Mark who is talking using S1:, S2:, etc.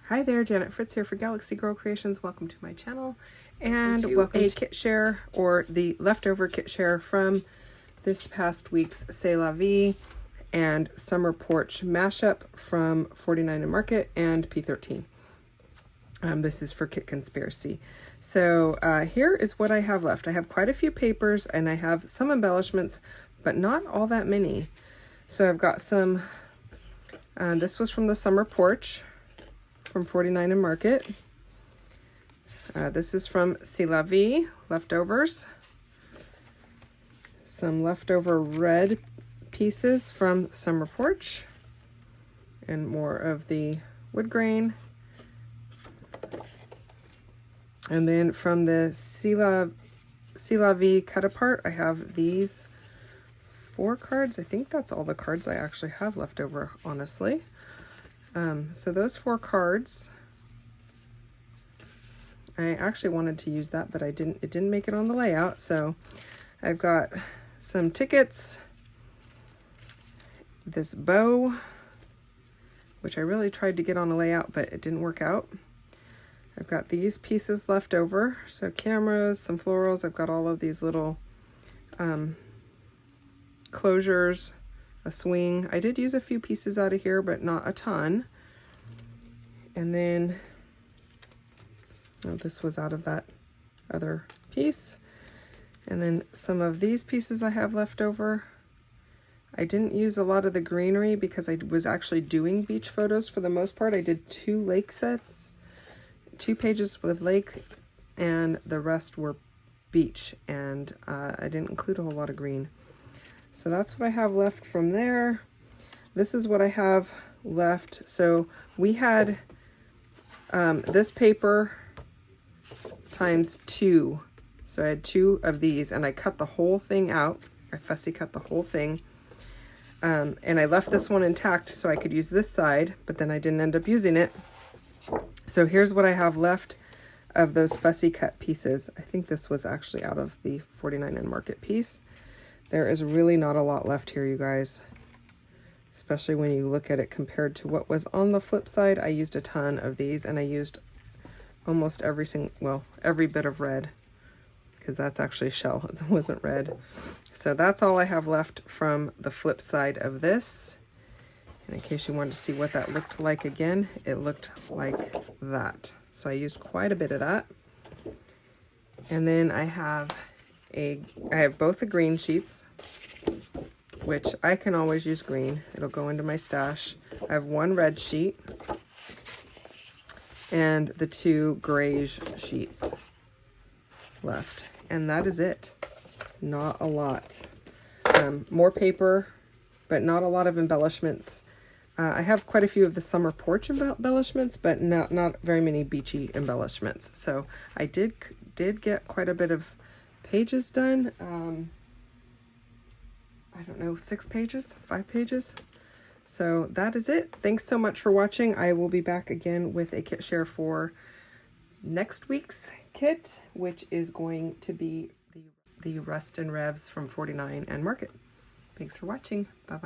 S1: Hi there, Janet Fritz here for Galaxy Girl Creations. Welcome to my channel and welcome to a kit share, or the leftover kit share from this past week's C'est La Vie and Summer Porch mashup from 49 and Market and P13. This is for Kit Conspiracy. So here is what I have left. I have quite a few papers and I have some embellishments, but not all that many. So I've got some, this was from the Summer Porch from 49 and Market. This is from C'est La Vie, leftovers. Some leftover red pieces from Summer Porch, and more of the wood grain. And then from the C'est La Vie cut apart, I have these 4 cards. I think that's all the cards I actually have left over, honestly. So those 4 cards, I actually wanted to use that, but it didn't make it on the layout. So I've got some tickets, this bow, which I really tried to get on the layout, but it didn't work out. I've got these pieces left over, so cameras, some florals. I've got all of these little closures, a swing. I did use a few pieces out of here, but not a ton. And then, oh, this was out of that other piece. And then some of these pieces I have left over. I didn't use a lot of the greenery because I was actually doing beach photos for the most part. I did 2 lake sets, 2 pages with lake, and the rest were beach. And I didn't include a whole lot of green. So that's what I have left from there. This is what I have left. So we had this paper times 2. So I had 2 of these and I cut the whole thing out. I fussy cut the whole thing. And I left this one intact so I could use this side, but then I didn't end up using it. So here's what I have left of those fussy cut pieces. I think this was actually out of the 49 and Market piece. There is really not a lot left here, you guys, especially when you look at it compared to what was on the flip side. I used a ton of these, and I used almost every bit of red, because that's actually shell. It wasn't red. So that's all I have left from the flip side of this. And in case you wanted to see what that looked like again, it looked like that. So I used quite a bit of that. And then I have both the green sheets, which I can always use green. It'll go into my stash. I have 1 red sheet and the 2 grayish sheets left. And that is it. Not a lot. More paper, but not a lot of embellishments. I have quite a few of the Summer Porch embellishments, but not very many beachy embellishments. So I did get quite a bit of pages done. I don't know, 6 pages, 5 pages. So that is it. Thanks so much for watching. I will be back again with a kit share for next week's kit, which is going to be the Rust and Revs from 49 and Market. Thanks for watching. Bye-bye.